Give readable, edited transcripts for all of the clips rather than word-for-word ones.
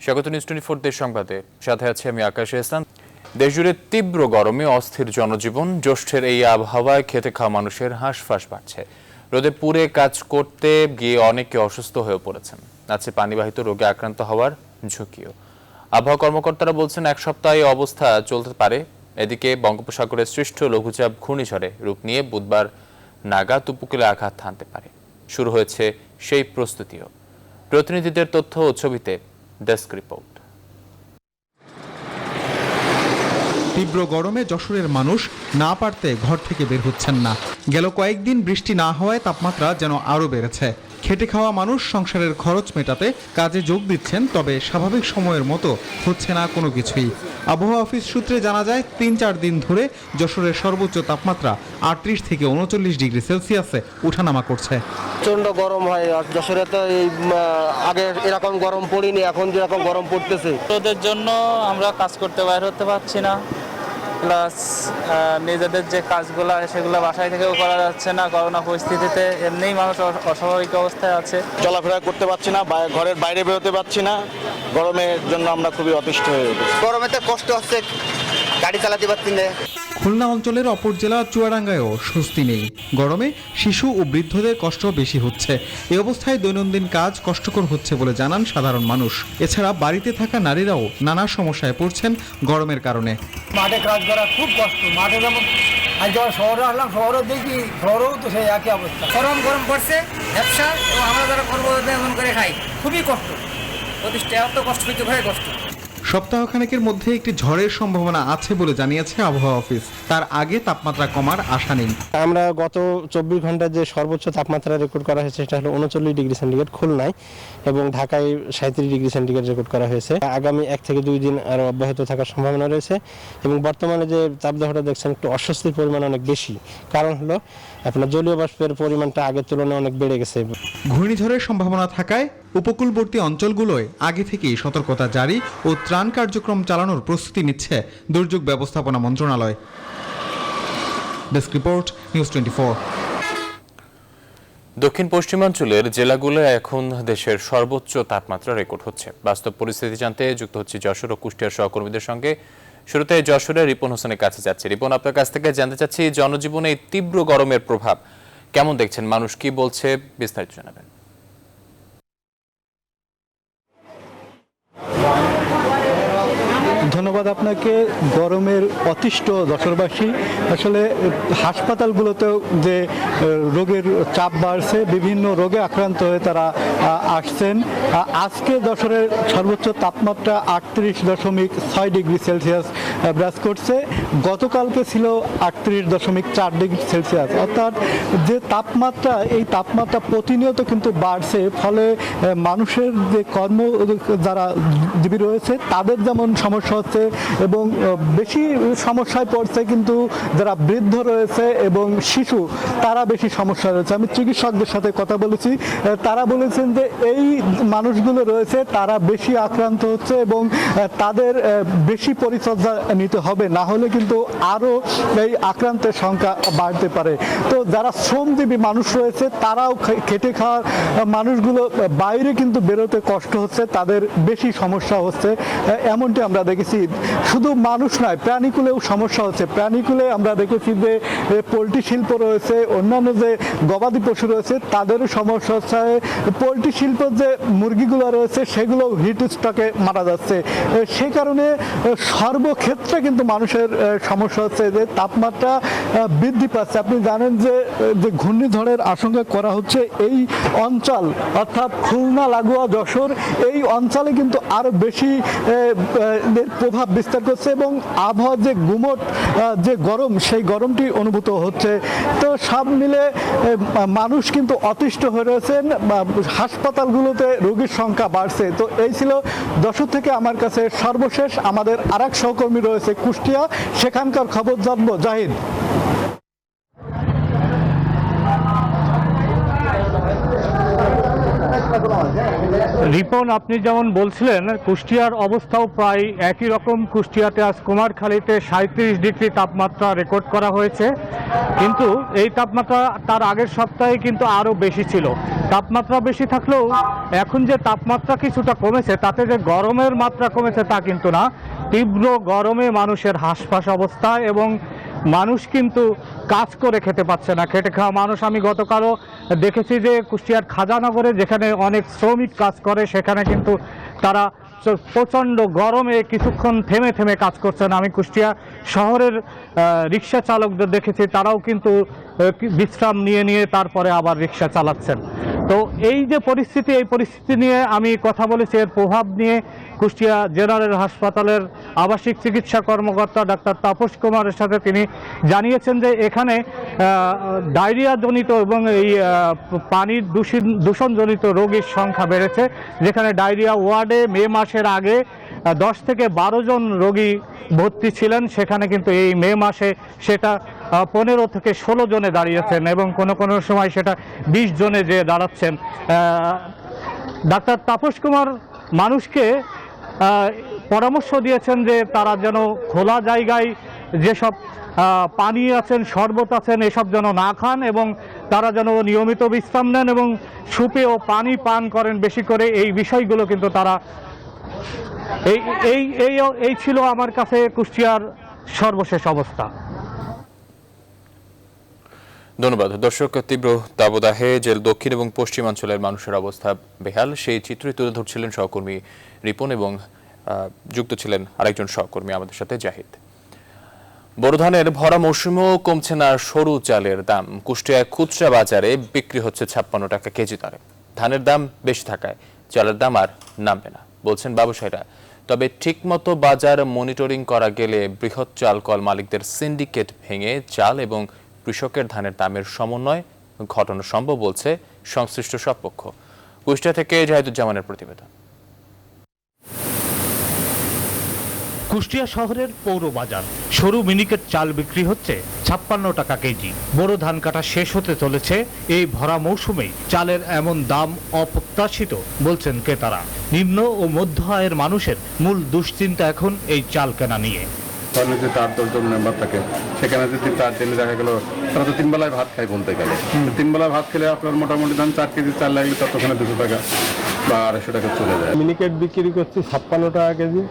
স্বাগত নিউজ 24 দেশ সংবাদে, সাথে আছে আমি আকাশ ইসলাম। দেশজুড়ে তীব্র গরমে অস্থির জনজীবন। জ্যৈষ্ঠের এই আবহাওয়ায় খেতে খাওয়া মানুষের হাঁসফাঁস বাড়ছে। রোদে পুড়ে কাজ করতে গিয়ে অনেকে অসুস্থ হয়ে পড়েছেন। আছে পানিবাহিত রোগে আক্রান্ত হওয়ার ঝুঁকিও। আবহাওয়া কর্মকর্তারা বলছেন এক সপ্তাহে অবস্থা চলতে পারে। এদিকে বঙ্গোপসাগরের সৃষ্ট লঘুচাপ ঘূর্ণিঝড়ে রূপ নিয়ে বুধবার নাগাদ উপকূলে আঘাত হানতে পারে। শুরু হয়েছে সেই প্রস্তুতিও। প্রতিনিধিদের তথ্য ও ছবিতে ডেস্ক রিপোর্ট। তীব্র গরমে যশোরের মানুষ না পারতে ঘর থেকে বের হচ্ছেন না। গেল কয়েকদিন বৃষ্টি না হওয়ায় তাপমাত্রা যেন আরও বেড়েছে। খেটে খাওয়া মানুষ সংসারের খরচ মেটাতে কাজে যোগ দিচ্ছেন, তবে স্বাভাবিক সময়ের মতো হচ্ছে না কোনো কিছুই। আবহাওয়া অফিস সূত্রে জানা যায় ৩-৪ দিন ধরে যশোরের সর্বোচ্চ তাপমাত্রা ৩৮ থেকে ৩৯ ডিগ্রি সেলসিয়াসে উঠানামা করছে। প্রচণ্ড গরম হয়। যশোরে তো আগে এরকম গরম পড়িনি, এখন যেরকম গরম পড়তেছে। রোদের জন্য আমরা কাজ করতে বাইর হতে পারছি না, প্লাস নিজেদের যে কাজগুলো সেগুলো বাসায় থেকেও করা যাচ্ছে না। করোনা পরিস্থিতিতে এমনিই মানুষ অস্বাভাবিক অবস্থায় আছে, চলাফেরা করতে পারছি না, ঘরের বাইরে বেরোতে পারছি না। গরমের জন্য আমরা খুবই অতিষ্ঠ হয়ে উঠেছি। গরমেতে কষ্ট হচ্ছে, গাড়ি চালাতে পারছি না। খুলনা অঞ্চলের অপর জেলা চুয়াডাঙ্গায়ও স্বস্তি নেই। গরমে শিশু ও বৃদ্ধদের কষ্ট বেশি হচ্ছে। এই অবস্থায় দৈনন্দিন কাজ কষ্টকর হচ্ছে বলে জানান সাধারণ মানুষ। এছাড়া বাড়িতে থাকা নারীরাও নানা সমস্যায় পড়ছেন গরমের কারণে। মাঠে কাজ করা খুব কষ্ট। মাঠে যেমন আজ যখন শহরে আসলাম, শহরেও দেখি, শহরেও তো সেই একই অবস্থা। গরম পড়ছে, ব্যবসা এবং আমরা যারা কর্মরত এমন করে খাই, খুবই কষ্ট। প্রতিষ্ঠা এত কষ্ট হইতে ভয় কষ্ট। সপ্তাহখানেকের মধ্যে একটি ঝড়ের সম্ভাবনা আছে বলে জানিয়েছে আবহাওয়া অফিস। তার আগে তাপমাত্রা কমার আশা নেই। আমরা গত 24 ঘন্টায় যে সর্বোচ্চ তাপমাত্রা রেকর্ড করা হয়েছে সেটা হলো 39 ডিগ্রি সেন্টিগ্রেড খুলনায়, এবং ঢাকায় 37 ডিগ্রি সেন্টিগ্রেড রেকর্ড করা হয়েছে। আগামী 1 থেকে 2 দিন আরও অব্যাহত থাকার সম্ভাবনা রয়েছে। এবং বর্তমানে যে তাপদাহটা দেখছেন, একটু অস্বস্তির পরিমাণ অনেক বেশি। কারণ হলো আপনার জলীয় বাষ্পের পরিমাণটা আগের তুলনায় অনেক বেড়ে গেছে। ঘূর্ণিঝড়ের সম্ভাবনা থাকায় উপকূলবর্তী অঞ্চলগুলোয় আগে থেকেই সতর্কতা জারি ও ত্রাণ কার্যক্রম চালানোর প্রস্তুতি নিচ্ছে দুর্যোগ ব্যবস্থাপনা মন্ত্রণালয়। Desk report, news 24। দক্ষিণ পশ্চিমাঞ্চলের জেলাগুলোয় এখন দেশের সর্বোচ্চ তাপমাত্রা রেকর্ড হচ্ছে। বাস্তব পরিস্থিতি জানতে যুক্ত হচ্ছে যশোর ও কুষ্টিয়ার সহকর্মীদের সঙ্গে। শুরুতে যশোরের রিপন হোসেনের কাছে যাচ্ছে। রিপন, আপনার কাছ থেকে জানতে চাচ্ছি, জনজীবনে এই তীব্র গরমের প্রভাব কেমন দেখছেন? মানুষ কি বলছে, বিস্তারিত জানাবেন। ধন্যবাদ আপনাকে। গরমের অতিষ্ঠ যশোরবাসী। আসলে হাসপাতালগুলোতেও যে রোগের চাপ বাড়ছে, বিভিন্ন রোগে আক্রান্ত হয়ে তারা আসছেন। আজকে যশোরের সর্বোচ্চ তাপমাত্রা 38.6 ডিগ্রি সেলসিয়াস বিরাজ করছে। গতকালকে ছিল 38.4 ডিগ্রি সেলসিয়াস। অর্থাৎ যে তাপমাত্রা, এই তাপমাত্রা প্রতিনিয়ত কিন্তু বাড়ছে। ফলে মানুষের যে যারা জীবী রয়েছে তাদের যেমন সমস্যা হচ্ছে, এবং বেশি সমস্যায় পড়ছে কিন্তু যারা বৃদ্ধ রয়েছে এবং শিশু, তারা বেশি সমস্যা রয়েছে। আমি চিকিৎসকদের সাথে কথা বলেছি, তারা বলেছেন যে এই মানুষগুলো রয়েছে তারা বেশি আক্রান্ত হচ্ছে এবং তাদের বেশি পরিচর্যা নিতে হবে, না হলে কিন্তু আরও এই আক্রান্তের সংখ্যা বাড়তে পারে। তো যারা শ্রমজীবী মানুষ রয়েছে তারাও খেটে খাওয়ার মানুষগুলো বাইরে কিন্তু বেরোতে কষ্ট হচ্ছে, তাদের বেশি সমস্যা হচ্ছে, এমনটি আমরা দেখেছি। শুধু মানুষ নয়, প্রাণীকুলেও সমস্যা হচ্ছে। প্রাণীকুলে আমরা দেখেছি যে পোলট্রি শিল্প রয়েছে, অন্যান্য যে গবাদি পশু রয়েছে তাদেরও সমস্যা হচ্ছে। পোলট্রি শিল্প যে মুরগিগুলো রয়েছে সেগুলো হিট স্ট্রোকে মারা যাচ্ছে। সেই কারণে সর্বক্ষেত্রে কিন্তু মানুষের সমস্যা হচ্ছে, যে তাপমাত্রা বৃদ্ধি পাচ্ছে। আপনি জানেন যে ঘূর্ণিঝড়ের আশঙ্কা করা হচ্ছে এই অঞ্চল, অর্থাৎ খুলনা লাগোয়া যশোর, এই অঞ্চলে কিন্তু আরো বেশি প্রভাব বিস্তার করছে এবং আবহাওয়ার যে গুমট যে গরম, সেই গরমটি অনুভূত হচ্ছে। তো সব মিলে মানুষ কিন্তু অতিষ্ঠ হয়ে রয়েছেন, হাসপাতালগুলোতে রোগীর সংখ্যা বাড়ছে। তো এই ছিল যশোর থেকে আমার কাছে সর্বশেষ। আমাদের আরেক সহকর্মী রয়েছে কুষ্টিয়া, সেখানকার খবর জানবো। জাহিদ। রিপন, আপনি যেমন বলছিলেন কুষ্টিয়ার অবস্থাও প্রায় একই রকম। কুষ্টিয়াতে আজ কুমারখালীতে 37 ডিগ্রি তাপমাত্রা রেকর্ড করা হয়েছে, কিন্তু এই তাপমাত্রা তার আগের সপ্তাহে কিন্তু আরও বেশি ছিল। তাপমাত্রা বেশি থাকলেও এখন যে তাপমাত্রা কিছুটা কমেছে তাতে যে গরমের মাত্রা কমেছে তা কিন্তু না। তীব্র গরমে মানুষের হাঁসফাঁস অবস্থা এবং মানুষ কিন্তু কাজ করে খেতে পাচ্ছে না, খেটে খাওয়া মানুষ। আমি গতকালও দেখেছি যে কুষ্টিয়ার খাজানগরে যেখানে অনেক শ্রমিক কাজ করে সেখানে কিন্তু তারা প্রচণ্ড গরমে কিছুক্ষণ থেমে থেমে কাজ করছেন। আমি কুষ্টিয়া শহরের রিক্সা চালকদের দেখেছি, তারাও কিন্তু বিশ্রাম নিয়ে নিয়ে তারপরে আবার রিক্সা চালাচ্ছেন। তো এই যে পরিস্থিতি, এই পরিস্থিতি নিয়ে আমি কথা বলেছি, এর প্রভাব নিয়ে কুষ্টিয়া জেনারেল হাসপাতালের আবাসিক চিকিৎসা কর্মকর্তা ডাক্তার তাপস কুমারের সাথে তিনি জানিয়েছেন যে এখানে ডায়রিয়াজনিত এবং এই পানির দূষণজনিত রোগীর সংখ্যা বেড়েছে। যেখানে ডায়রিয়া ওয়ার্ডে মে মাসের আগে 10 থেকে 12 জন রোগী ভর্তি ছিলেন, সেখানে কিন্তু এই মে মাসে সেটা 15 থেকে 16 জনে দাঁড়িয়েছেন এবং কোনো কোনো সময় সেটা 20 জনে যে দাঁড়াচ্ছেন। ডাক্তার তাপস কুমার মানুষকে পরামর্শ দিয়েছেন যে তারা যেন খোলা জায়গায় যেসব পানি আছেন, শরবত আছেন, এসব যেন না খান এবং তারা যেন নিয়মিত বিশ্রাম নেন এবং সুপে ও পানি পান করেন বেশি করে। এই বিষয়গুলো কিন্তু তারা এই ছিল আমার কাছে কুষ্টিয়ার সর্বশেষ অবস্থা। ধন্যবাদ। দর্শক, তীব্র দাবদাহে জেল দক্ষিণ এবং পশ্চিমাঞ্চলের মানুষের অবস্থা বেহাল, সেই চিত্রই তুলে ধরছিলেন সহকর্মী রিপন এবং যুক্ত ছিলেন আরেকজন সহকর্মী আমাদের সাথে জাহিদ। বোরো ধানের ভরা মৌসুমেও কমছে না সরু চালের দাম। কুষ্টিয়ায় খুচরা বাজারে বিক্রি হচ্ছে 56 টাকা কেজি দরে। ধানের দাম বেশি থাকায় চালের দাম আর নামবে না বলছেন ব্যবসায়ীরা। তবে ঠিকমতো বাজার মনিটরিং করা গেলে বৃহৎ চাল কল মালিকদের সিন্ডিকেট ভেঙে চাল এবং কৃষকের ধানের দামের সমন্বয় ঘটানো সম্ভব বলছে সংশ্লিষ্ট সব পক্ষ। কুষ্টিয়া থেকে জাহিদুজ্জামানের প্রতিবেদন। কুষ্টিয়া শহরের পৌর বাজার সরু মিনিকেট চাল বিক্রি হচ্ছে 56 টাকা কেজি। বোরো ধান কাটা শেষ হতে চলেছে, এই ভরা মৌসুমেই চালের এমন দাম অপ্রত্যাশিত বলছেন ক্রেতারা। নিম্ন ও মধ্য আয়ের মানুষের মূল দুশ্চিন্তা এখন এই চাল কেনা নিয়ে। যে 8-10 জন মেম্বার থাকে, সেখানে যদি 4 দিনে দেখা গেল তারা তো 3 বেলায় ভাত খায় বলতে গেলে। 3 বেলায় ভাত খেলে আপনার মোটামুটি দাম 4 কেজি চাল লাগলে ততক্ষণে 200 টাকা বা 250 টাকা চলে যায়। মিনিকেট বিক্রি করছি 56 টাকা কেজি,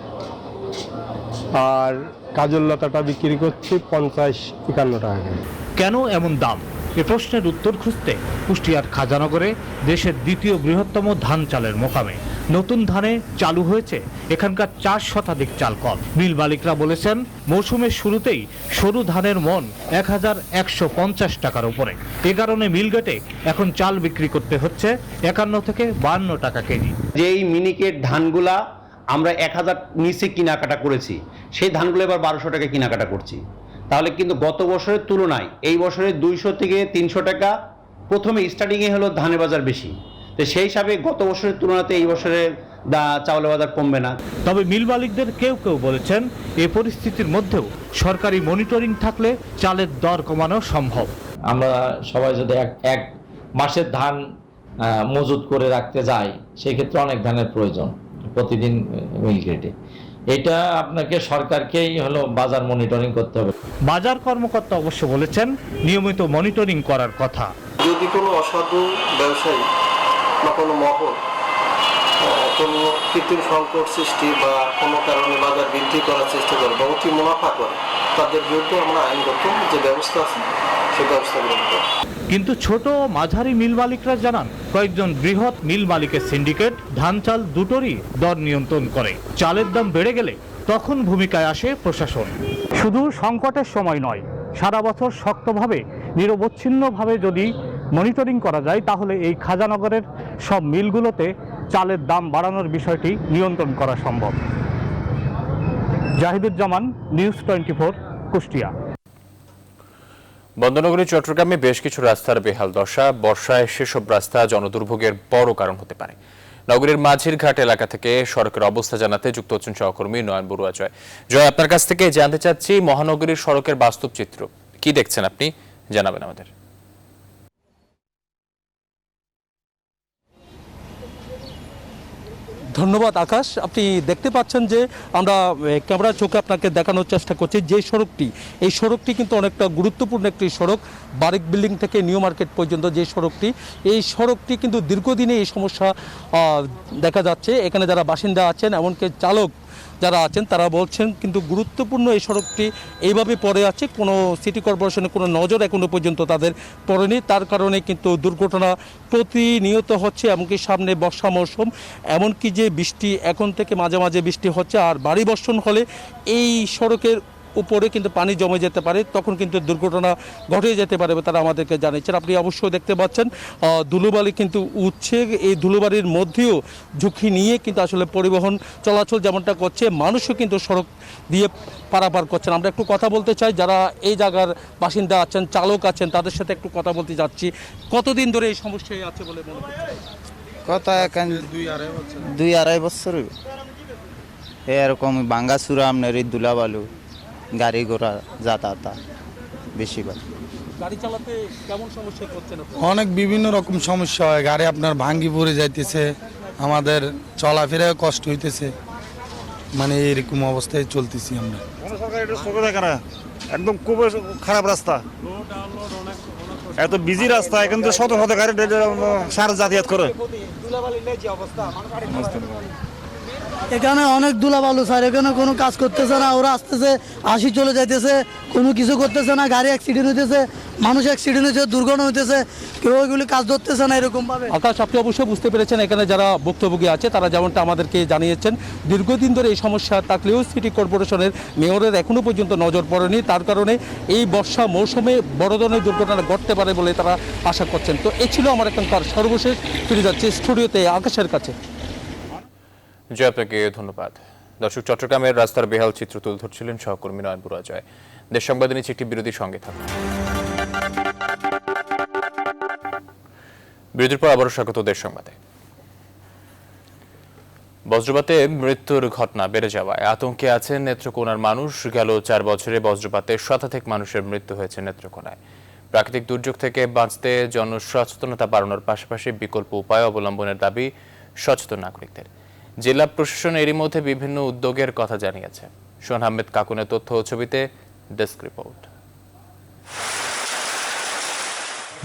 আর কাজল লতাটা বিক্রি করছি 50-51 টাকা কেজি। কেন এমন দাম? এ প্রশ্নের উত্তর খুঁজতে কুষ্টিয়ার খাজানগরে দেশের দ্বিতীয় বৃহত্তম ধান চালের মোকামে নতুন ধানে চালু হয়েছে এখানকার 4 শতাধিক চাল কল। মিল মালিকরা বলেছেন মৌসুমের শুরুতেই সরু ধানের মন 1150 টাকার উপরে। এ কারণে মিলগেটে এখন চাল বিক্রি করতে হচ্ছে 51 থেকে 52 টাকা কেজি। যেই মিনিকেট ধানগুলা আমরা 1000 নিচে কেনাকাটা করেছি, সেই ধানগুলো এবার 1200 টাকা কেনাকাটা করছি। তাহলে কিন্তু গত বছরের তুলনায় এই বছরে 200 থেকে 300 টাকা প্রথমে স্টার্টিংয়ে হলো ধানের বাজার বেশি। তো সেই হিসাবে গত বছরের তুলনাতে এই বছরের চাউলের বাজার কমবে না। তবে মিল মালিকদের কেউ কেউ বলেছেন এই পরিস্থিতির মধ্যেও সরকারি মনিটরিং থাকলে চালের দর কমানো সম্ভব। আমরা সবাই যদি এক মাসের ধান মজুত করে রাখতে যাই, সেই ক্ষেত্রে অনেক ধানের প্রয়োজন প্রতিদিন মিল গেটে। এটা আপনাকে সরকারকেই হলো বাজার মনিটরিং করতে হবে। বাজার কর্মকর্তা অবশ্য বলেছেন নিয়মিত মনিটরিং করার কথা। যদি কোনো অসাধু ব্যবসায়ী বা কোনো মহল কোনো কৃত্রিম সংকট সৃষ্টি বা কোনো কারণে বাজার বৃদ্ধি করার চেষ্টা করে বা অতি মুনাফা করে, তাদের বিরুদ্ধে আমরা আইনগত যে ব্যবস্থা আছে সেই ব্যবস্থা গ্রহণ করি। কিন্তু ছোট ও মাঝারি মিল মালিকরা জানান কয়েকজন বৃহৎ মিল মালিকের সিন্ডিকেট ধান চাল দুটোরই দর নিয়ন্ত্রণ করে। চালের দাম বেড়ে গেলে তখন ভূমিকায় আসে প্রশাসন। শুধু সংকটের সময় নয়, সারা বছর শক্তভাবে নিরবচ্ছিন্নভাবে যদি মনিটরিং করা যায় তাহলে এই খাজানগরের সব মিলগুলোতে চালের দাম বাড়ানোর বিষয়টি নিয়ন্ত্রণ করা সম্ভব। জাহিদুজ্জামান, নিউজ 24, কুষ্টিয়া। বন্দনগরী চট্টগ্রামে বেশ কিছু রাস্তার বেহাল দশা। বর্ষায় সেসব রাস্তা জনদুর্ভোগের বড় কারণ হতে পারে। নগরীর মাঝির ঘাট এলাকা থেকে সড়কের অবস্থা জানাতে যুক্ত হচ্ছেন সহকর্মী নয়ন বড়ুয়া। জয়, আপনার কাছ থেকে জানতে চাচ্ছি মহানগরীর সড়কের বাস্তব চিত্র কি দেখছেন আপনি, জানাবেন আমাদের। ধন্যবাদ আকাশ। আপনি দেখতে পাচ্ছেন যে আমরা ক্যামেরার চোখে আপনাকে দেখানোর চেষ্টা করছি যে সড়কটি, এই সড়কটি কিন্তু অনেকটা গুরুত্বপূর্ণ একটি সড়ক। বারিক বিল্ডিং থেকে নিউ মার্কেট পর্যন্ত যে সড়কটি, এই সড়কটি কিন্তু দীর্ঘদিনে এই সমস্যা দেখা যাচ্ছে। এখানে যারা বাসিন্দা আছেন, এমনকি চালক যারা আছেন, তারা বলছেন কিন্তু গুরুত্বপূর্ণ এই সড়কটি এইভাবে পড়ে আছে, কোনো সিটি কর্পোরেশনের কোনো নজর এখনো পর্যন্ত তাদের পড়েনি। তার কারণে কিন্তু দুর্ঘটনা প্রতিনিয়ত হচ্ছে। এমনকি সামনে বর্ষা মৌসুম, এমনকি যে বৃষ্টি এখন থেকে মাঝে মাঝে বৃষ্টি হচ্ছে, আর ভারী বর্ষণ হলে এই সড়কের উপরে কিন্তু পানি জমে যেতে পারে, তখন কিন্তু দুর্ঘটনা ঘটে যেতে পারে তারা আমাদেরকে জানিয়েছেন। আপনি অবশ্যই দেখতে পাচ্ছেন ধুলোবালি কিন্তু উঠছে, এই ধুলোবালির মধ্যেও ঝুঁকি নিয়ে কিন্তু আসলে পরিবহন চলাচল যেমনটা করছে, মানুষও কিন্তু সড়ক দিয়ে পারাপার করছেন। আমরা একটু কথা বলতে চাই যারা এই জায়গার বাসিন্দা আছেন, চালক আছেন, তাদের সাথে একটু কথা বলতে যাচ্ছি। কতদিন ধরে এই সমস্যায় আছে বলে মনে করছেন? কথা এখন 2-2.5 বছর এরকম ভাঙ্গাচুরা আপনার এই ধুলাবালু গাড়ি ঘোড়া যাতায়াত বেশিরভাগ। গাড়ি চালাতে কেমন সমস্যা করছেন? অনেক বিভিন্ন রকম সমস্যা হয়, গাড়ি আপনার ভাঙ্গি পড়ে যাইতেছে, আমাদের চলাফেরায় কষ্ট হইতেছে, মানে এরকম অবস্থায় চলতেছি আমরা। একদম খুব খারাপ রাস্তা, এত বিজি রাস্তা, এখান থেকে শত শত গাড়ি সার যাতায়াত করে। এখানে অনেক ধুলাবালু স্যার, এখানে কোনো কাজ করতেছে না, ওরা আসতেছে 80 চলে যাইতেছে, কোনো কিছু করতেছে না, গাড়ি অ্যাক্সিডেন্ট হইতেছে, মানুষ অ্যাক্সিডেন্ট হইতেছে, দুর্ঘটনা হইতেছে, কেউ এগুলি কাজ ধরতেছে না এরকম ভাবে। আকাশ, আপনি অবশ্যই বুঝতে পেরেছেন এখানে যারা ভুক্তভোগী আছে তারা যেমনটা আমাদেরকে জানিয়েছেন, দীর্ঘদিন ধরে এই সমস্যা থাকলেও সিটি কর্পোরেশনের মেয়রের এখনো পর্যন্ত নজর পড়েনি। তার কারণে এই বর্ষা মৌসুমে বড় ধরনের দুর্ঘটনা ঘটতে পারে বলে তারা আশা করছেন। তো এই ছিল আমার এখানকার সর্বশেষ। ফিরে যাচ্ছি স্টুডিওতে আকাশের কাছে। জয়, আপনাকে ধন্যবাদ। দর্শক, চট্টগ্রামের রাস্তার বেহাল চিত্র তুলে ধরছিলেন সহকর্মী নয়ন বুরাজয়। দেশ সংবাদে নিচ্ছে একটি বিরতির সঙ্গে থাকুন। বিরতির পর আবারও স্বাগত দেশ সংবাদে। বজ্রপাতে মৃত্যুর ঘটনা বেড়ে যাওয়ায় আতঙ্কে আছেন নেত্রকোনার মানুষ। গেল 4 বছরে বজ্রপাতে শতাধিক মানুষের মৃত্যু হয়েছে নেত্রকোনায়। প্রাকৃতিক দুর্যোগ থেকে বাঁচতে জনসচেতনতা বাড়ানোর পাশাপাশি বিকল্প উপায় অবলম্বনের দাবি সচেতন নাগরিকদের। জেলা প্রশাসন এরই মধ্যে বিভিন্ন উদ্যোগের কথা জানিয়েছে। সোহান আহমেদ কাকুনের তথ্য ও ছবিতে ডেস্ক রিপোর্ট।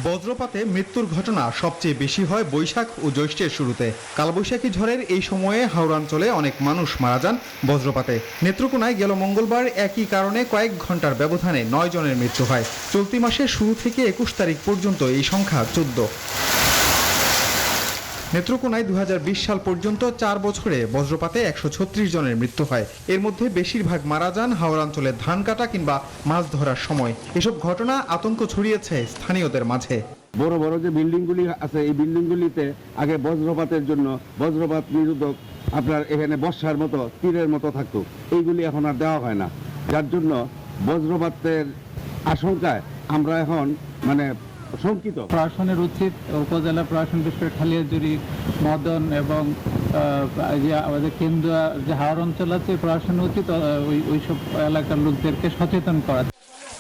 বজ্রপাতে মৃত্যুর ঘটনা সবচেয়ে বেশি হয় বৈশাখ ও জ্যৈষ্ঠের শুরুতে। কালবৈশাখী ঝড়ের এই সময়ে হাওড়াঞ্চলে অনেক মানুষ মারা যান বজ্রপাতে। নেত্রকোনায় গেল মঙ্গলবার একই কারণে কয়েক ঘন্টার ব্যবধানে 9 জনের মৃত্যু হয়। চলতি মাসের শুরু থেকে 21 তারিখ পর্যন্ত এই সংখ্যা 14। নেত্রকোনায় 2020 সাল পর্যন্ত 4 বছরে বজ্রপাতে 136 জনের মৃত্যু হয়। এর মধ্যে বেশিরভাগ মারা যান হাওড়াঞ্চলে ধান কাটা কিংবা মাছ ধরার সময়। এসব ঘটনা আতঙ্ক ছড়িয়েছে স্থানীয়দের মাঝে। বড় বড় যে বিল্ডিংগুলি আছে, এই বিল্ডিংগুলিতে আগে বজ্রপাতের জন্য বজ্রপাত নিরোধক আপনার এখানে বর্ষার মতো তীরের মতো থাকতো, এইগুলি এখন আর দেওয়া হয় না, যার জন্য বজ্রপাতের আশঙ্কায় আমরা এখন মানে শঙ্কিত। প্রশাসনের উচিত, উপজেলা প্রশাসন বিশেষ করে খালিয়াজুড়ি, মদন এবং যে আমাদের কেন্দ্র যে হাওড় অঞ্চল আছে, প্রশাসনের উচিত ওইসব এলাকার লোকদেরকে সচেতন করা।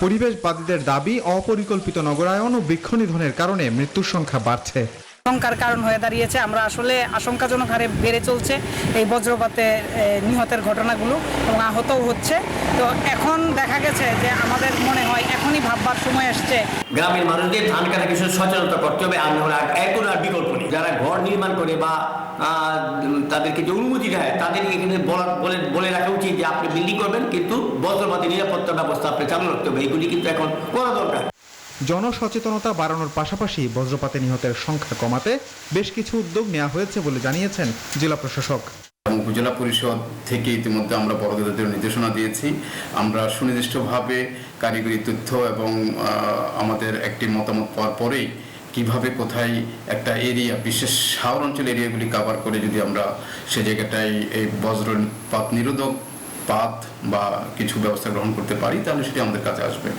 পরিবেশবাদীদের দাবি, অপরিকল্পিত নগরায়ন ও বৃক্ষনিধনের কারণে মৃত্যুর সংখ্যা বাড়ছে। আশঙ্কার কারণ হয়ে দাঁড়িয়েছে। আমরা আসলে আশঙ্কাজনক হারে বেড়ে চলছে এই বজ্রপাতে নিহতের ঘটনাগুলো এবং আহতও হচ্ছে। তো এখন দেখা গেছে যে আমাদের মনে হয় এখনই ভাববার সময় আসছে। গ্রামের মানুষদের ধান কাটা কিছু সচেতনতা করতে হবে। এখন আর বিকল্প নেই। যারা ঘর নির্মাণ করে বা তাদেরকে যে অনুমতি দেয় তাদেরকে এখানে বলে রাখা উচিত যে আপনি বিল্ডিং করবেন, কিন্তু বজ্রপাতে নিরাপত্তা ব্যবস্থা আপনি চালু রাখতে হবে। এগুলি কিন্তু এখন করা দরকার। জনসচেতনতা বাড়ানোর পাশাপাশি বজ্রপাতে নিহতের সংখ্যা কমাতে বেশ কিছু উদ্যোগ নেওয়া হয়েছে বলে জানিয়েছেন জেলা প্রশাসক। উপজেলা পরিষদ থেকে ইতিমধ্যে আমরা বড়দের নির্দেশনা দিয়েছি। আমরা সুনির্দিষ্টভাবে কারিগরি তথ্য এবং আমাদের একটি মতামত পাওয়ার পরেই কিভাবে কোথায় একটা এরিয়া, বিশেষ হাওর অঞ্চল এরিয়াগুলি কভার করে যদি আমরা সে জায়গাটায় এই বজ্রপাত নিরোধক পাত বা কিছু ব্যবস্থা গ্রহণ করতে পারি, তাহলে সেটি আমাদের কাছে আসবে।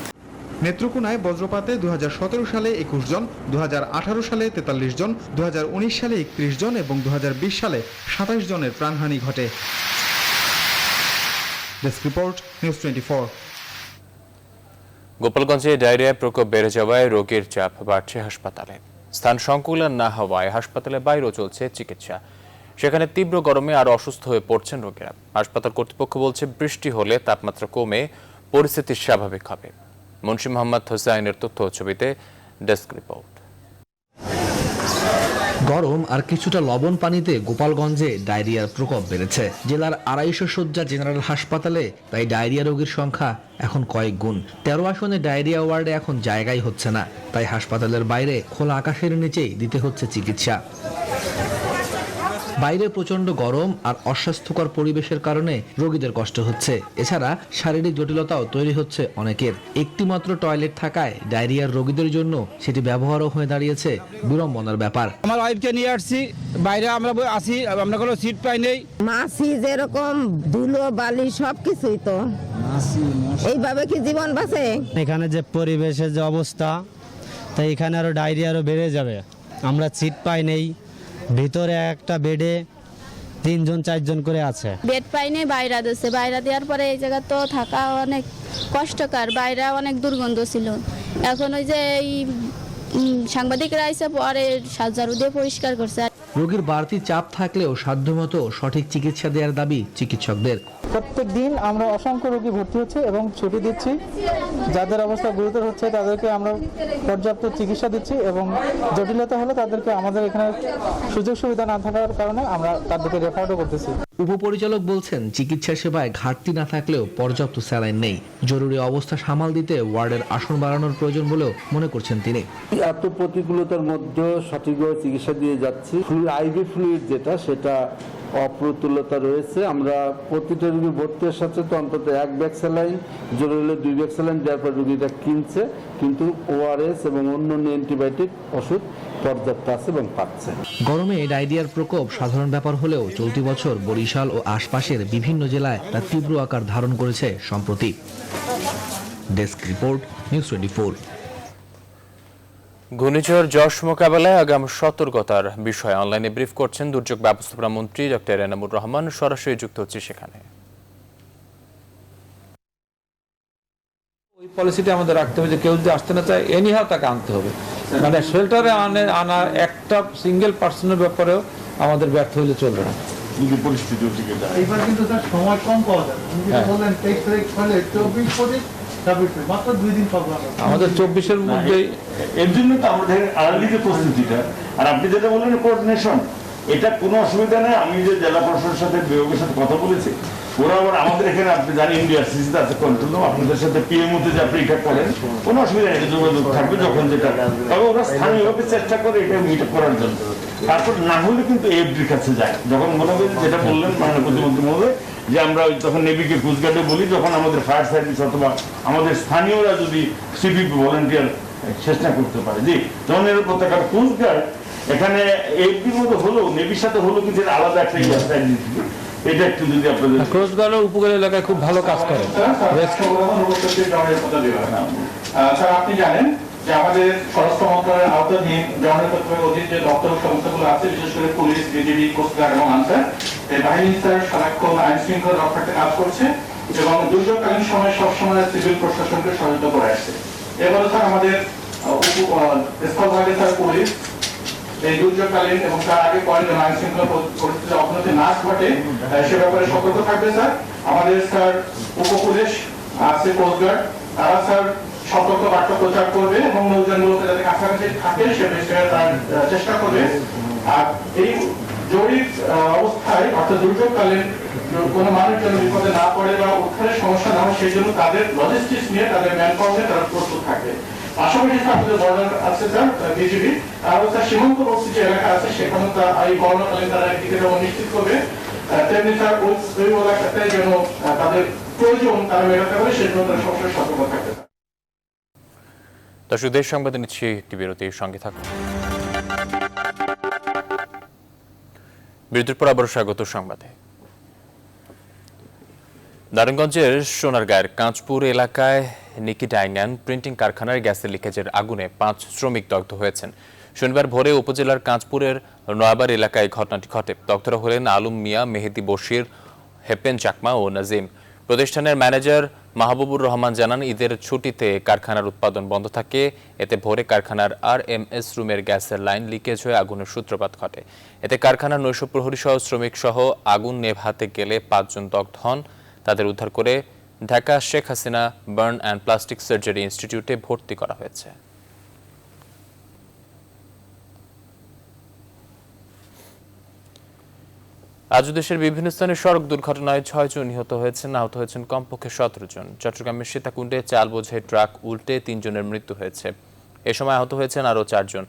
নেত্রকোনায় বজ্রপাতে 2017 সালে 21 জন, 2018 সালে 43 জন, 2019 সালে 31 জন এবং 2020 সালে 27 জনের প্রাণহানি ঘটে। Desk report, news 24। গোপালগঞ্জে ডায়রিয়ার প্রকোপ বেড়ে যাওয়ায় রোগীর চাপ বাড়ছে হাসপাতালে। স্থান সংকুলন না হওয়ায় হাসপাতালের বাইরেও চলছে চিকিৎসা। সেখানে তীব্র গরমে আরো অসুস্থ হয়ে পড়ছেন রোগীরা। হাসপাতাল কর্তৃপক্ষ বলছে বৃষ্টি হলে তাপমাত্রা কমে পরিস্থিতি স্বাভাবিক হবে। মুন্সি মোহাম্মদ হোসাইনের তথ্য ছবিতে ডেস্ক রিপোর্ট। গরম আর কিছুটা লবণ পানিতে গোপালগঞ্জে ডায়রিয়ার প্রকোপ বেড়েছে। জেলার 250 শয্যা জেনারেল হাসপাতালে তাই ডায়রিয়া রোগীর সংখ্যা এখন কয়েক গুণ। 13 আসনে ডায়রিয়া ওয়ার্ডে এখন জায়গাই হচ্ছে না, তাই হাসপাতালের বাইরে খোলা আকাশের নিচেই দিতে হচ্ছে চিকিৎসা। বাইরে প্রচন্ড গরম আর অস্বাস্থ্যকর পরিবেশের কারণে রোগীদের কষ্ট হচ্ছে। এছাড়া শারীরিক জটিলতাও তৈরি হচ্ছে অনেকের। একটি মাত্র টয়লেট থাকায় ডায়রিয়ার রোগীদের জন্য সেটি ব্যবহারও হয়ে দাঁড়িয়েছে বিড়ম্বনার ব্যাপার। আমার ওয়াইফকে নিয়ে আসছি, বাইরে আমরা আসি, আমরা কোনো সিট পাই নেই। মাছি যেরকম ধুলো বালি সবকিছুই তো, এইভাবে কি জীবন বাঁচে? এখানে যে পরিবেশের যে অবস্থা, তাই এখানে আরো ডায়রিয়া আরো বেড়ে যাবে। আমরা সিট পাই নেই, ভিতরে একটা বেডে 3 জন 4 জন করে আছে। বেড পাইনি, বাইরা দিচ্ছে। বাইরা দেওয়ার পরে এই জায়গা তো থাকা অনেক কষ্টকর, বাইরে অনেক দুর্গন্ধ ছিল। এখন ওই যে এই সাংবাদিকরা এসে পরে ঝাড়ু দিয়ে পরিষ্কার করছে। রোগীর বাড়তি চাপ থাকলেও সাধ্যমতো সঠিক চিকিৎসা দেওয়ার দাবি চিকিৎসকদের। প্রত্যেক দিন আমরা অসংখ্য রোগী ভর্তি হচ্ছে এবং ছুটি দিচ্ছি। যাদের অবস্থা গুরুতর হচ্ছে তাদেরকে আমরা পর্যাপ্ত চিকিৎসা দিচ্ছি এবং জটিলতা হলে তাদেরকে আমাদের এখানে সুযোগ সুবিধা না থাকার কারণে আমরা তাদেরকে রেফারও করতেছি। উপপরিচালক বলছেন চিকিৎসা সেবায় ঘাটতি না থাকলেও পর্যাপ্ত স্যালাইন নেই। জরুরি অবস্থা সামাল দিতে ওয়ার্ডের আসন বাড়ানোর প্রয়োজন বলেও মনে করছেন তিনি। এত প্রতিকূলতার মধ্যে সঠিকভাবে চিকিৎসা দিয়ে যাচ্ছি। আইভি ফ্লুইড যেটা, সেটা অপ্রতুলতা রয়েছে। আমরা প্রতিটা রোগী ভর্তির সাথে তো অন্তত 1 ব্যাগ স্যালাইন, জরুরি হলে 2 ব্যাগ স্যালাইন দেওয়ার পর রোগীটা কিনছে, কিন্তু ওআরএস এবং অন্যান্য অ্যান্টিবায়োটিক ওষুধ পর্যাপ্ত আছে এবং পাচ্ছে। গরমে ডায়রিয়ার প্রকোপ সাধারণ ব্যাপার হলেও চলতি বছর বরিশাল ও আশপাশের বিভিন্ন জেলায় তা তীব্র আকার ধারণ করেছে সম্প্রতি। Desk report, news 24। ঘূর্ণিঝড় যশ মোকাবেলায় আগাম সতর্কতার বিষয়ে অনলাইনে ব্রিফ করছেন দুর্যোগ ব্যবস্থাপনা মন্ত্রী ডক্টর এনামুর রহমান। সরাসরি যুক্ত হচ্ছে সেখানে। ওই পলিসিটা আমাদের রাখতে হবে যে কেউ যদি আসতে না চায় এনিহাও তাকে আনতে হবে। মানে শেল্টারে আনা একটা সিঙ্গেল পার্সনের ব্যাপারেও আমাদের ব্যর্থ হলে চলবে না। এইবার কিন্তু তার সময় কম পাওয়া যাবে। বললেন 23 তারিখ হলে 24 মাত্র 2 দিন পাবো আমাদের 24-এর মধ্যে। এর জন্য তো আমাদের আর্লি যে প্রস্তুতিটা, আর আপনি যেটা বললেন কোঅর্ডিনেশন, এটা কোনো অসুবিধা নেই। আমি যে জেলা প্রশাসনের সাথে বিভাগের সাথে কথা বলেছি, ওরা আবার আমাদের এখানে আপনি জানেন ইন্ডিয়াসিসিতে আছে কন্ট্রোল রুম, আপনাদের সাথে পিএমওতে যে আপনি এটা করেন কোনো অসুবিধা নেই, যোগাযোগ থাকবে যখন যেটা। তবে ওরা স্থানীয়ভাবে চেষ্টা করে এটা মিট আপ করার জন্য। তারপর না হলে কিন্তু এফডির কাছে যায়, যখন মনে করি যেটা বললেন মাননীয় প্রতিমন্ত্রী মহোদয়, যে আমরা তখন নেভিকে কোস্টগার্ডে বলি, যখন আমাদের ফায়ার সার্ভিস অথবা আমাদের স্থানীয়রা যদি সিপিপি ভলান্টিয়ার চেষ্টা করতে পারে, জি যেমন এর পতাকার কোস্টগার্ড এখানে এফডির মতো হলো, নেভির সাথে হলো, কিন্তু আলাদা একটা এটা একটু যদি আপনাদের কোস্টগার্ডের উপকূল এলাকায় খুব ভালো কাজ করে। স্যার আপনি জানেন যে আমাদের স্বরাষ্ট্র মন্ত্রণালয়ের আওতাধীন জনগণের তত্ত্বের অধীন যে দপ্তর সংস্থাগুলো আছে, বিশেষ করে পুলিশ, বিজিবি, কোস্টগার্ড এবং আনসার, এই বাহিনী স্যার সারাক্ষণ আইন শৃঙ্খলা রক্ষার্থে কাজ করছে এবং দুর্যোগকালীন সময় সবসময় সিভিল প্রশাসনকে সহায়তা করে আসছে। এবারে স্যার আমাদের স্থলভাগে স্যার পুলিশ এই দুর্যোগকালীন এবং তার আগে পরে যেন আইন শৃঙ্খলা পরিস্থিতির অবনতি না ঘটে সে ব্যাপারে সতর্ক থাকবে স্যার। আমাদের স্যার উপপুলিশ আছে, কোস্টগার্ড, তারা স্যার সতর্ক বার্তা প্রচার করবে এবং নৌযানগুলোকে যাতে কাছাকাছি থাকে সে বিষয়ে তার চেষ্টা করবে। আর এই জরুরি অবস্থায় অর্থাৎ দুর্যোগকালীন কোনো মানুষ যেন বিপদে না পড়ে বা উদ্ধারের সমস্যা না হয়, সেই জন্য তাদের লজিস্টিক্স নিয়ে তাদের ম্যান পাওয়ারে তারা প্রস্তুত থাকবে। পাশাপাশি আমাদের বর্ডার আছে স্যার বিজিবি, আর স্যার সীমান্তবর্তী যে এলাকা আছে সেখানে এই করোনাকালীন তারা একদিকে যেমন নিশ্চিত করবে, তেমনি স্যার ওই এলাকাতে যেন তাদের প্রয়োজন তারা মেটাতে পারে সেই জন্য তারা সবসময় সতর্ক থাকবে। দর্শক, দেশ সংবাদে নিচ্ছি একটি বিরতির সঙ্গে থাকুন। বিরতির পর আবার স্বাগত সংবাদে। নারায়ণগঞ্জের সোনারগাঁয়ের কাঁচপুর এলাকায় নিকি ডাইঙ্গান প্রিন্টিং কারখানার গ্যাসের লিকেজের আগুনে 5 শ্রমিক দগ্ধ হয়েছেন। শনিবার ভোরে উপজেলার কাঁচপুরের নয়াবার এলাকায় ঘটনাটি ঘটে। দগ্ধরা হলেন আলম মিয়া, মেহেদি বশির, হেপেন চাকমা ও নাজিম। প্রতিষ্ঠানের ম্যানেজার মাহবুবুর রহমান জানান, ঈদের ছুটিতে কারখানার উৎপাদন বন্ধ থাকে। এতে ভোরে কারখানার RMS রুমের গ্যাসের লাইন লিকেজ হয়ে আগুনের সূত্রপাত ঘটে। এতে কারখানার নৈশ প্রহরী সহ শ্রমিক সহ আগুন নেভাতে গেলে 5 জন দগ্ধ হন। তাদের উদ্ধার করে Dhaka Sheikh Hasina burn and plastic surgery ইনস্টিটিউটে ভর্তি করা হয়েছে। আজ দেশের বিভিন্ন স্থানে সড়ক দুর্ঘটনায় 6 জন নিহত হয়েছেন, আহত হয়েছেন কমপক্ষে 17 জন। চট্টগ্রামের সীতাকুণ্ডে চাল বোঝাই ট্রাক উল্টে 3 জনের মৃত্যু হয়েছে। এ সময় আহত হয়েছেন আরও 4 জন।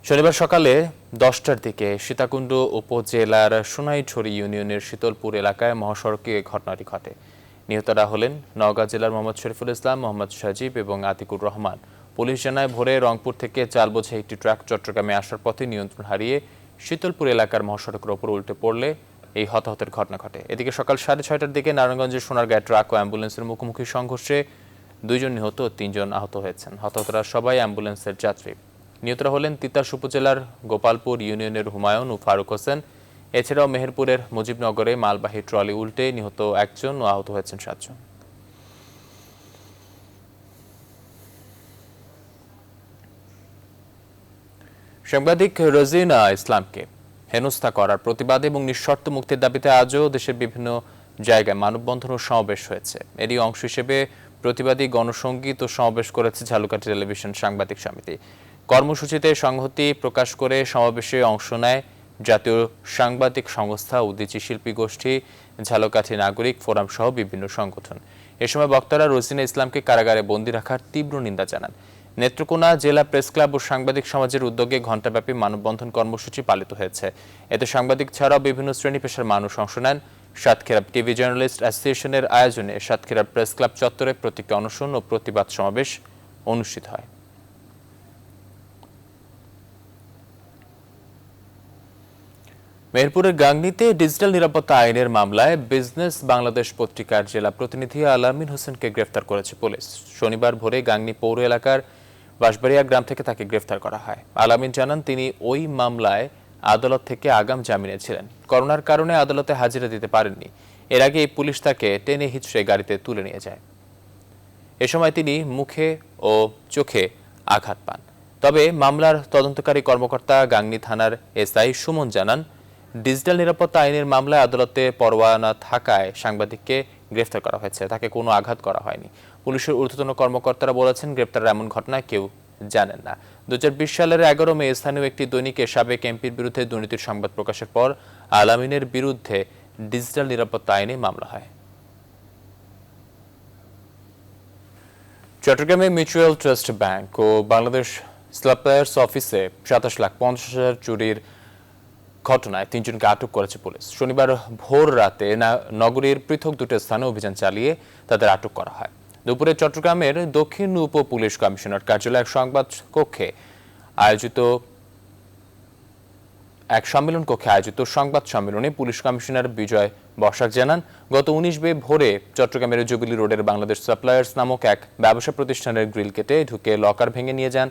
শনিবার সকালে 10টার দিকে সীতাকুণ্ড উপজেলার সোনাইছড়ি ইউনিয়নের শীতলপুর এলাকায় মহাসড়কে এ ঘটনাটি ঘটে। নিহতরা হলেন নওগাঁ জেলার মোহাম্মদ শরীফুল ইসলাম, মোহাম্মদ সাজিব এবং আতিকুর রহমান। পুলিশ জানায়, ভোরে রংপুর থেকে চাল বোঝাই একটি ট্রাক চট্টগ্রামে আসার পথে নিয়ন্ত্রণ হারিয়ে শীতলপুর এলাকার মহাসড়কের ওপর উল্টে পড়লে এই হতাহতের ঘটনা ঘটে। এদিকে সকাল 6:30টার দিকে নারায়ণগঞ্জের সোনারগাঁয়ে ট্রাক ও অ্যাম্বুলেন্সের মুখোমুখি সংঘর্ষে 2 জন নিহত ও 3 জন আহত হয়েছেন। হতাহতরা সবাই অ্যাম্বুলেন্সের যাত্রী। নিহতরা হলেন তিতাস উপজেলার গোপালপুর ইউনিয়নের হুমায়ুন ও ফারুক হোসেন। এছাড়াও মেহেরপুরের মুজিবনগরে মালবাহী ট্রলি উল্টে নিহত 1 জন ও আহত হয়েছেন 7 জন। সাংবাদিক রোজিনা ইসলামকে হেনস্থা করার প্রতিবাদে এবং নিঃশর্ত মুক্তির দাবিতে আজও দেশের বিভিন্ন জায়গায় মানববন্ধন ও সমাবেশ হয়েছে। এরই অংশ হিসেবে প্রতিবাদী গণসংগীত ও সমাবেশ করেছে ঝালকাঠি টেলিভিশন সাংবাদিক সমিতি। কর্মসূচিতে সংহতি প্রকাশ করে সমাবেশে অংশ নেয় জাতীয় সাংবাদিক সংস্থা, উদীচী শিল্পী গোষ্ঠী, ঝালকাঠি নাগরিক ফোরাম সহ বিভিন্ন সংগঠন। এ সময় বক্তারা রোজিনা ইসলামকে কারাগারে বন্দী রাখার তীব্র নিন্দা জানান। নেত্রকোনা জেলা প্রেস ক্লাব ও সাংবাদিক সমাজের উদ্যোগে ঘণ্টাব্যাপী মানববন্ধন কর্মসূচি পালিত হয়েছে। এতে সাংবাদিক ছাড়াও বিভিন্ন শ্রেণী পেশার মানুষ অংশ নেন। সাতক্ষীরা টিভি জার্নালিস্ট অ্যাসোসিয়েশনের আয়োজনে সাতক্ষীরা প্রেস ক্লাব চত্বরে প্রতীকী অনশন ও প্রতিবাদ সমাবেশ অনুষ্ঠিত হয়। মেহেরপুরের গাংনীতে ডিজিটাল নিরাপত্তা আইনের মামলায় বিজনেস বাংলাদেশ পত্রিকার জেলা প্রতিনিধি আলামিন হোসেনকে গ্রেফতার করেছে পুলিশ। শনিবার ভোরে গাংনী পৌর এলাকার বাঁশবাড়িয়া গ্রাম থেকে তাকে গ্রেফতার করা হয়। আলামিন জানান, তিনি ওই মামলায় আদালত থেকে আগাম জামিনে ছিলেন। করোনার কারণে আদালতে হাজিরা দিতে পারেননি। এর আগে পুলিশ তাকে টেনে হিঁচড়ে গাড়িতে তুলে নিয়ে যায়। এ সময় তিনি মুখে ও চোখে আঘাত পান। তবে মামলার তদন্তকারী কর্মকর্তা গাংনী থানার এসআই সুমন জানান, ডিজিটাল নিরাপত্তা আইনের মামলায় আদালতে পরোয়ানা থাকায় সাংবাদিককে গ্রেফতার করা হয়েছে, তাকে কোনো আঘাত করা হয়নি। পুলিশের ঊর্ধ্বতন কর্মকর্তারা বলেছেন, গ্রেফতারের এমন ঘটনা কেউ জানেন না। 2020 সালের 11 মে স্থানীয় একটি দৈনিকে সাবেক এমপির বিরুদ্ধে দুর্নীতির সংবাদ প্রকাশের পর আলামিনের বিরুদ্ধে ডিজিটাল নিরাপত্তা আইনে মামলা হয়। চট্টগ্রামে মিউচুয়াল ট্রাস্ট ব্যাংক ও বাংলাদেশ সাপ্লায়ার্স অফিসে 27,50,000 চুরির ঘটনায় 3 জনকে আটক করেছে পুলিশ। শনিবার ভোর রাতে নগরীর পৃথক দুটো স্থানে অভিযান চালিয়ে তাদের আটক করা হয়। দুপুরে চট্টগ্রামের দক্ষিণ উপ পুলিশ কমিশনার কার্যালয়ে এক সম্মেলন কক্ষে আয়োজিত সংবাদ সম্মেলনে পুলিশ কমিশনার বিজয় বসাক জানান, গত 19 মে ভোরে চট্টগ্রামের জুবিলি রোডের বাংলাদেশ সাপ্লায়ার্স নামক এক ব্যবসা প্রতিষ্ঠানের গ্রিল কেটে ঢুকে লকার ভেঙে নিয়ে যান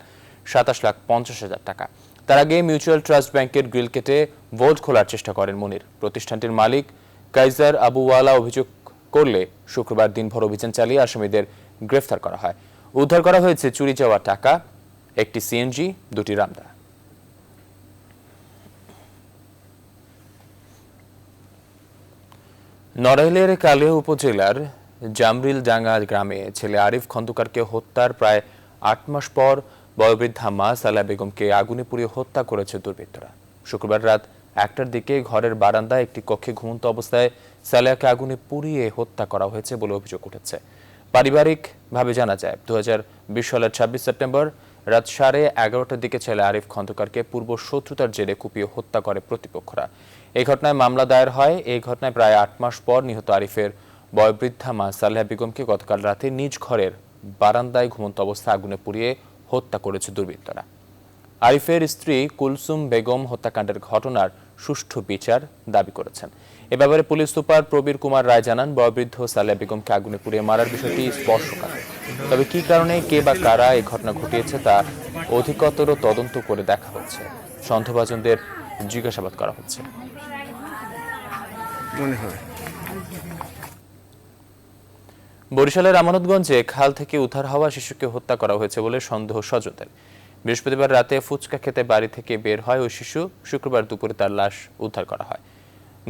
27,50,000 টাকা। তার আগে মিউচুয়াল ট্রাস্ট ব্যাংকের গ্রিল কেটে ভোল্ট খোলার চেষ্টা করেন মনির। প্রতিষ্ঠানটির মালিক কাইজার আবুওয়ালা অভিযোগ করলে শুক্রবার দিনভর অভিযান চালিয়ে আসামিদের গ্রেফতার করা হয়। উদ্ধার করা হয়েছে চুরি যাওয়া টাকা, একটি সিএনজি, 2টি রামদা। নড়াইলের কালিয়া উপজেলার জামরিলডাঙ্গা গ্রামে ছেলে আরিফ খন্দকারকে হত্যার প্রায় 8 মাস পর বয়োবৃদ্ধা মা সালেহা বেগমকে আগুনে পুড়িয়ে হত্যা করেছে দুর্বৃত্তরা। শুক্রবার রাত 1টার দিকে ঘরের বারান্দায় একটি কক্ষে ঘুমন্ত অবস্থায় সালেহাকে আগুনে পুড়িয়ে হত্যা করা হয়েছে বলে অভিযোগ উঠেছে। পারিবারিকভাবে জানা যায়, 2020 সালের 26 সেপ্টেম্বর রাত 11:30টার দিকে ছেলে আরিফ খন্দকারকে পূর্ব শত্রুতার জেরে কুপিয়ে হত্যা করে প্রতিপক্ষরা। এই ঘটনায় মামলা দায়ের হয়। এই ঘটনায় প্রায় 8 মাস পর নিহত আরিফের বয়োবৃদ্ধা মা সালেহা বেগমকে গতকাল রাতে নিজ ঘরের বারান্দায় ঘুমন্ত অবস্থায় আগুনে পুড়িয়ে হত্যা করেছে দুর্বৃত্তরা। আরিফের স্ত্রী কুলসুম বেগম হত্যাকাণ্ডের ঘটনার সুষ্ঠু বিচার দাবি করেছেন। এ ব্যাপারে পুলিশ সুপার প্রবীর কুমার রায় জানান, বয়োবৃদ্ধ সালেহা বেগমকে আগুনে পুড়িয়ে মারার বিষয়টি স্পর্শকাতর। তবে কি কারণে কে বা কারা এই ঘটনা ঘটিয়েছে তা অধিকতর তদন্ত করে দেখা হচ্ছে। সন্দেহভাজনদের জিজ্ঞাসাবাদ করা হচ্ছে। বরিশালের আমানতগঞ্জে খাল থেকে উদ্ধার হওয়া শিশুকে হত্যা করা হয়েছে বলে সন্দেহ স্বজনদের। বৃহস্পতিবার রাতে ফুচকা খেতে বাড়ি থেকে বের হয় ওই শিশু। শুক্রবার দুপুরে তার লাশ উদ্ধার করা হয়।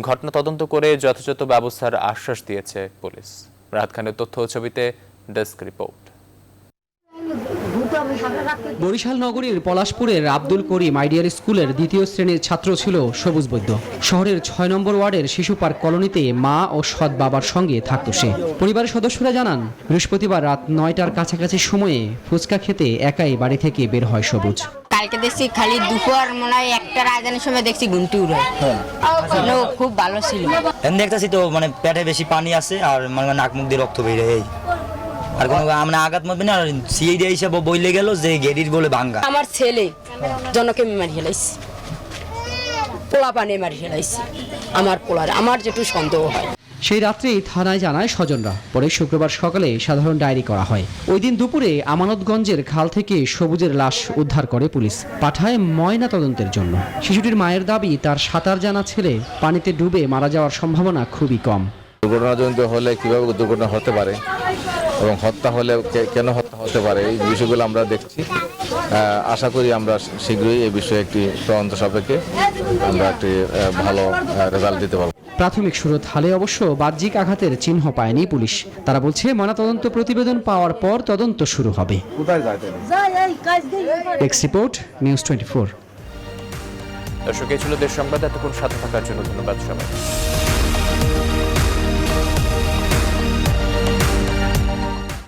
ঘটনা তদন্ত করে যথাযথ ব্যবস্থার আশ্বাস দিয়েছে পুলিশ। রাহাত খানের তথ্য ও ছবিতে ডেস্ক রিপোর্ট। বরিশাল নগরীর পলাশপুরের আব্দুল করিম আইডিয়াল স্কুলের ২য় শ্রেণীর ছাত্র ছিল সবুজ বৈদ্য। শহরের ৬ নম্বর ওয়ার্ডের শিশু পার্ক কলোনিতে মা ও সৎ বাবার সঙ্গে থাকত সে। পরিবারের সদস্যরা জানান, বৃহস্পতিবার রাত ৯টার কাছাকাছি সময়ে ফুচকা খেতে একাই বাড়ি থেকে বের হয় সবুজ। কালকে দেখছি খালি দুপুর মনে হয় ১টার আজানের সময় দেখছি ঘুমটি উড়ে। খুব ভালো ছিল। দেখতেছি তো মানে পেটে বেশি পানি আছে আর মানে নাক মুখ দিয়ে রক্ত বের হয়। আর কোনো আমরা আঘাত মারবে না, সিআইডি হিসাবে বইলে গেল যে গেরির বলে ভাঙ্গা। আমার ছেলে জনকে মারি ফেলাইছি, পোলা পানি মারি ফেলাইছি আমার পোলার, আমার যেটু সন্দেহ হয়। সেই রাত্রেই থানায় জানায় স্বজনরা। পরে শুক্রবার সকালে সাধারণ ডায়েরি করা হয়। ওই দিন দুপুরে আমানতগঞ্জের খাল থেকে সবুজের লাশ উদ্ধার করে পুলিশ, পাঠায় ময়না তদন্তের জন্য। শিশুটির মায়ের দাবি, তার সাঁতার জানা ছেলে পানিতে ডুবে মারা যাওয়ার সম্ভাবনা খুবই কম। দুর্ঘটনাজনিত হলে কিভাবে দুর্ঘটনা হতে পারে এবং হত্যা হলে কেন হত্যা হতে পারে, এই বিষয়গুলো আমরা দেখছি। আশা করি আমরা শীঘ্রই এই বিষয়ে একটি তদন্ত সাপেক্ষে আমরা একটি ভালো রেজাল্ট দিতে পারব। প্রাথমিক সুরত হালে অবশ্য বাহ্যিক আঘাতের চিহ্ন পায়নি পুলিশ। তারা বলছে, ময়নাতদন্ত প্রতিবেদন পাওয়ার পর তদন্ত শুরু হবে। Desk report, news 24। দর্শক, এই ছিল দেশ সংবাদ। এতক্ষণ সাথে থাকার জন্য ধন্যবাদ সবাই।